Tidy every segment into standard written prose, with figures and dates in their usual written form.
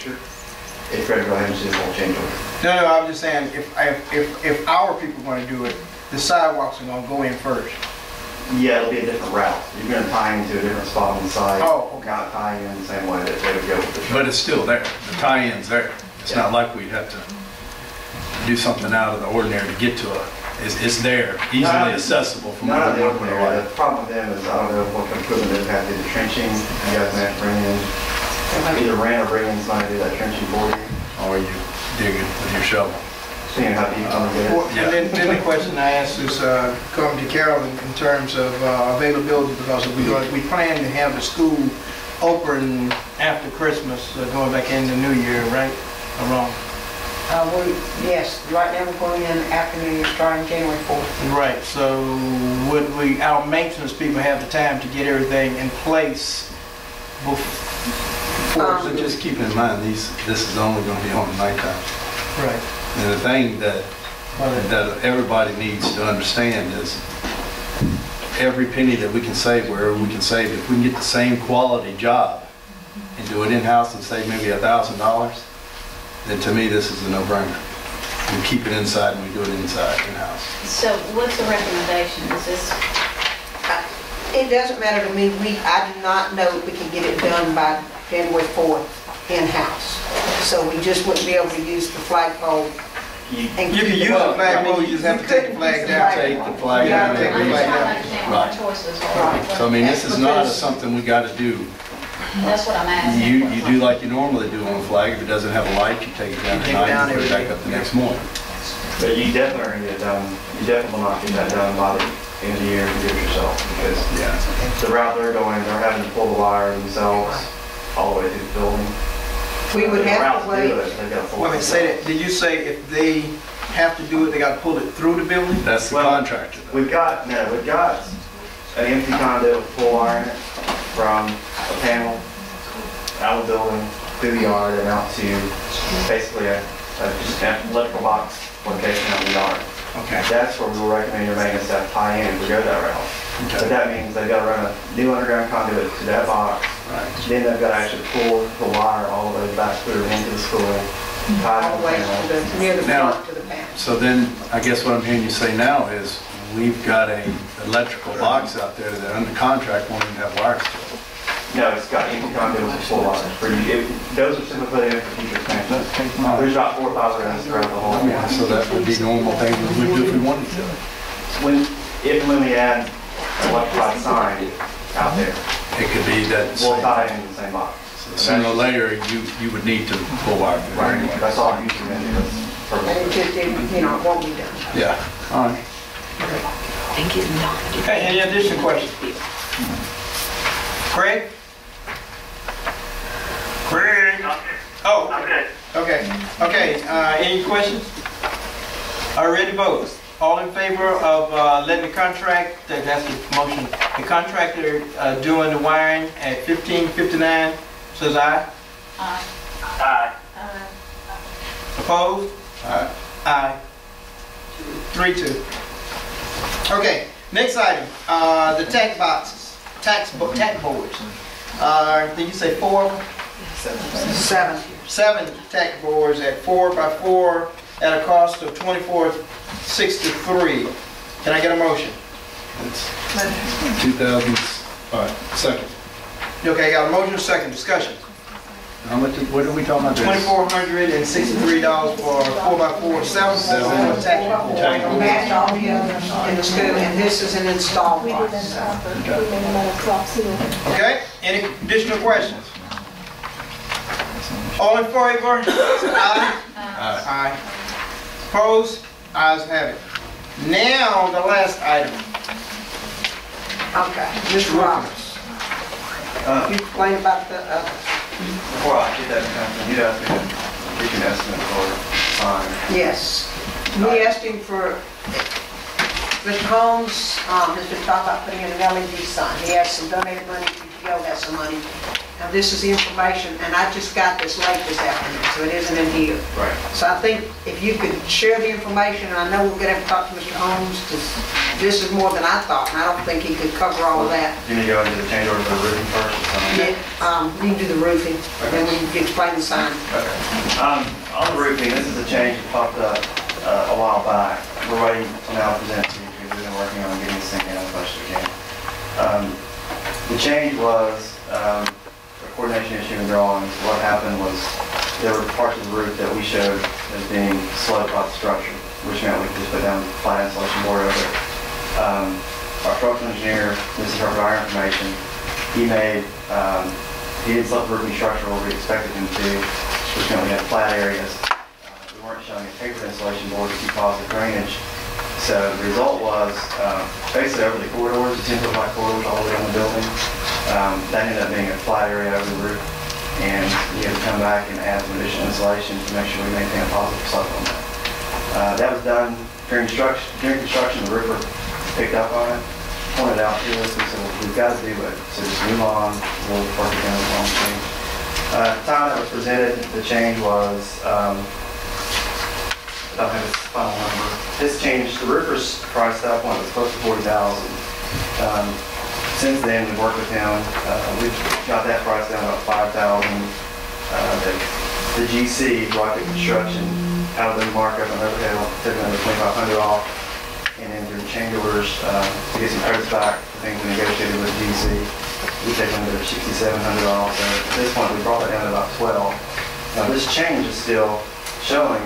picture, it's ready to go ahead and just do the whole change order. No, I'm just saying, if our people are going to do it, the sidewalks are going to go in first. Yeah, it'll be a different route. You're going to tie into a different spot on the site. Oh, okay. Not tie in the same way that they would go with the truck. But it's still there. The tie-in's there. It's not like we'd have to do something out of the ordinary to get to it. It's there, easily accessible from Not where out of the ordinary. The problem with them is I don't know what kind of equipment they've had to do the trenching. You guys may have to bring in, either rent or bring in somebody to do that trenching for you. or you dig it with your shovel. Seeing how deep on the Well, and then the question I asked is come to Carol in terms of availability, because we plan to have the school open after Christmas, going back into New Year, right? Or wrong? Yes, right now we're going in after New Year, starting January 4th. Right, so would our maintenance people have the time to get everything in place before? So just keep in mind, this is only going to be on the nighttime. Right. And the thing that everybody needs to understand is every penny that we can save, wherever we can save, if we can get the same quality job and do it in-house and save maybe $1,000, then to me this is a no-brainer. We keep it inside and we do it inside, in-house. So what's the recommendation? Is this? It doesn't matter to me. I do not know if we can get it done by January 4th in-house. So we just wouldn't be able to use the flagpole. You can use the flagpole, you just have to take the flag down. Take the flag down. Take the flag down. Right. Choices are. So I mean, this is not something we got to do. That's what I'm asking. You do like you normally do on a flag. If it doesn't have a light, you take it down at night and put it back up the next morning. But you definitely are going to get it done. You definitely will not get that done by the end of the year to do it yourself, because the route they're going, they're having to pull the wire themselves all the way through the building. We would have to wait. Well, they say that, did you say if they have to do it, they got to pull it through the building? That's the contractor, though. We've got an empty conduit with full wire in it from a panel out of the building through the yard and out to basically just an electrical box location out in the yard. Okay. That's where we will recommend your maintenance staff tie in if we go that route. Okay. But that means they've got to run a new underground conduit to that box. Right. Then they've got to actually pull the wire all the way back through into the school. All the way to near the front to the panel. So then, I guess what I'm hearing you say now is, we've got a electrical box out there that under contract won't even have wires to it. No, it's got empty conduits with full wires. Those are simply put in for future expansion. There's about 4,000 runs throughout the whole. Yeah, so that would be normal thing we would do if we wanted to. If and when we add an electrified sign out there, it could be that we'll tie it into the same box. So sooner or later, you would need to pull wire through right. anyway. That's all I'm using it. And it won't be done. Yeah. All right. Okay, any additional questions? Craig? Craig? Oh, okay. Any questions? Are ready to vote? All in favor of letting the contract, that's the motion, the contractor doing the wiring at 1559, says aye? Aye. Aye. Opposed? Aye. Aye. 3-2. Okay, next item, the tax boxes, tax boards. Did you say 4? 7. 7 tax boards at 4x4 at a cost of $24.63. Can I get a motion? It's 2,000. All right. Second. Okay, I got a motion, second, discussion. How much? What are we talking about? $2,463 for 4x4, 7 tax boards. Match all the others in the school, and this is an installed box. Okay, any additional questions? All in favor? Aye. Aye. Opposed? Ayes have it. Now, the last item. Okay, Mr. Roberts. You complain about the Before I get that information, you'd ask me to give you an estimate for sign. Yes. We asked him for, Mr. Holmes has been talking about putting in an LED sign. He has some donated money, PTO has some money. Now this is the information, and I just got this late this afternoon, so it isn't in here. Right. So I think if you could share the information, and I know we're going to have to talk to Mr. Holmes, because this is more than I thought, and I don't think he could cover all of that. You need to go into the change order for the roofing first or something? Yeah. You can do the roofing, and then we can explain the sign. Okay. On the roofing, this is a change that popped up a while back. We're waiting until now to present to you because we've been working on getting this thing down as much as we can. The change was a coordination issue in drawings. What happened was there were parts of the roof that we showed as being sloped by the structure, which meant we could just put down flat insulation board over it. Our structural engineer misinterpreted our information. He didn't slope the roofing structure where we expected him to, which meant we had flat areas. We weren't showing a tapered insulation board to keep positive drainage. So the result was basically over the corridors, the 10-foot wide corridors all the way on the building. That ended up being a flat area over the roof, and we had to come back and add some additional insulation to make sure we maintain a positive slope on that. That was done during construction. The roofer picked up on it, pointed out to us, and said, we've got to do it. So just move on, we'll work it down on the change. At the time that was presented, the change was, I don't have its final number. This change, the roofer's price at that point was close to $40,000. Since then, we've worked with him. We've got that price down to about $5,000. The GC, Rocket Construction, out of the markup and overhead, took another $2,500 off. And then through change orders to get some credits back for things we negotiated with GC, we take another $6,700 off. So at this point, we brought it down to about $12,000. Now this change is still showing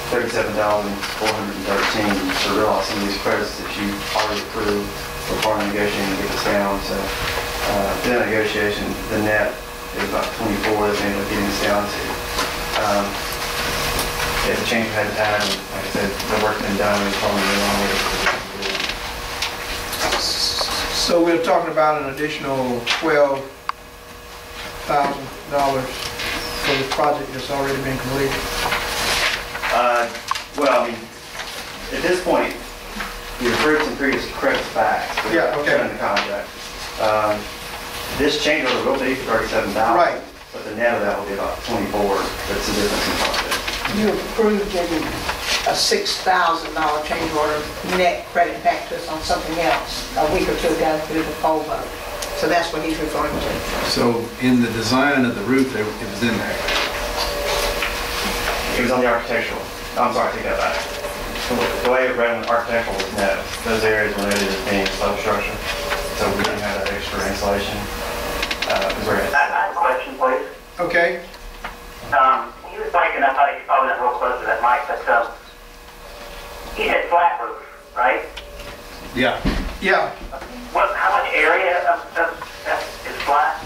$37,413 to realize some of these credits that you already approved for part of negotiating to get this down. So through the negotiation, the net is about 24 that we ended up getting this down to. If the change we had to add, and like I said, the work been done, and probably been long way to. So we're talking about an additional $12,000 for the project that's already been completed. Well, I mean, at this point, we approved some previous credits back. Yeah, okay. In the contract. This change order will be for $37,000. Right. But the net of that will be about 24. That's the difference in project. You approved a $6,000 change order net credit back to us on something else a week or two ago through the poll vote. So that's what he's referring to. So in the design of the roof, it was in there. It was on the architectural. I'm sorry, take that back. The way it read on the architectural was net. Those areas were noted as being substructure. So we didn't have that extra insulation. I have a question, please. Okay. He was breaking up, I think he's probably not real close to that mic, but he said flat roof, right? Yeah. Yeah. How much area is flat?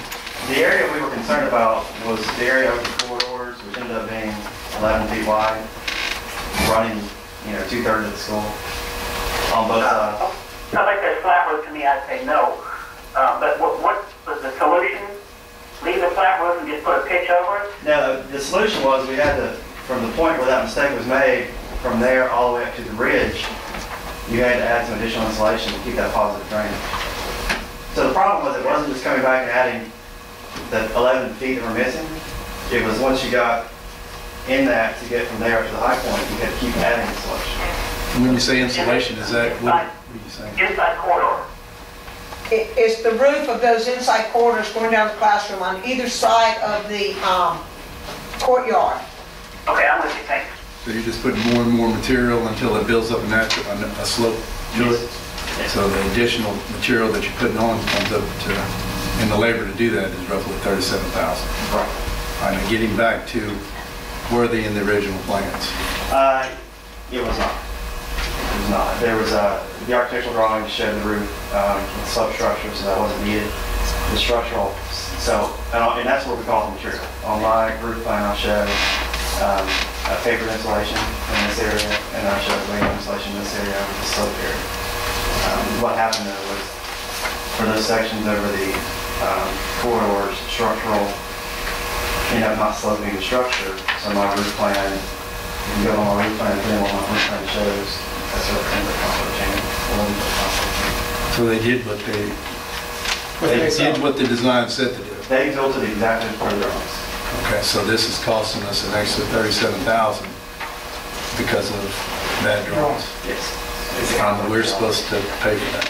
The area we were concerned about was the area over the corridors, which ended up being 11 feet wide, running, 2/3 of the school on both sides. So like there's flat roof to me, I'd say no. But what was the solution? Leave the flat roof and just put a pitch over it? Now, the solution was we had to, from the point where that mistake was made, from there all the way up to the ridge, you had to add some additional insulation to keep that positive drainage. So the problem was it wasn't just coming back and adding the 11 feet that were missing. It was once you got in that to get from there up to the high point, you had to keep adding insulation. When you say insulation, is that, what are you saying? Inside corridor. It's the roof of those inside corridors going down the classroom on either side of the courtyard. Okay, I'm with you, thanks. So you're just putting more and more material until it builds up a slope to it? So the additional material that you're putting on comes up to, and the labor to do that is roughly $37,000. Right. And getting back to, were they in the original plans? It was not. It was not. There was the architectural drawings showed the roof substructure, so that wasn't needed. The structural, and that's what we call the material. On my roof plan, I'll show a papered insulation in this area, and I'll show layer insulation in this area over the slope area. What happened though was, for those sections over the corridors, structural ended up not sloping the structure, so my roof plan, you can go on my roof plan, and what my roof plan shows, that's what the 10-foot comfort chain, 11-foot comfort chain. So they did what they did what the design said to do. They built it exactly per the drawings. Okay, so this is costing us an extra $37,000 because of bad drawings. Yes. And we're supposed to pay for that.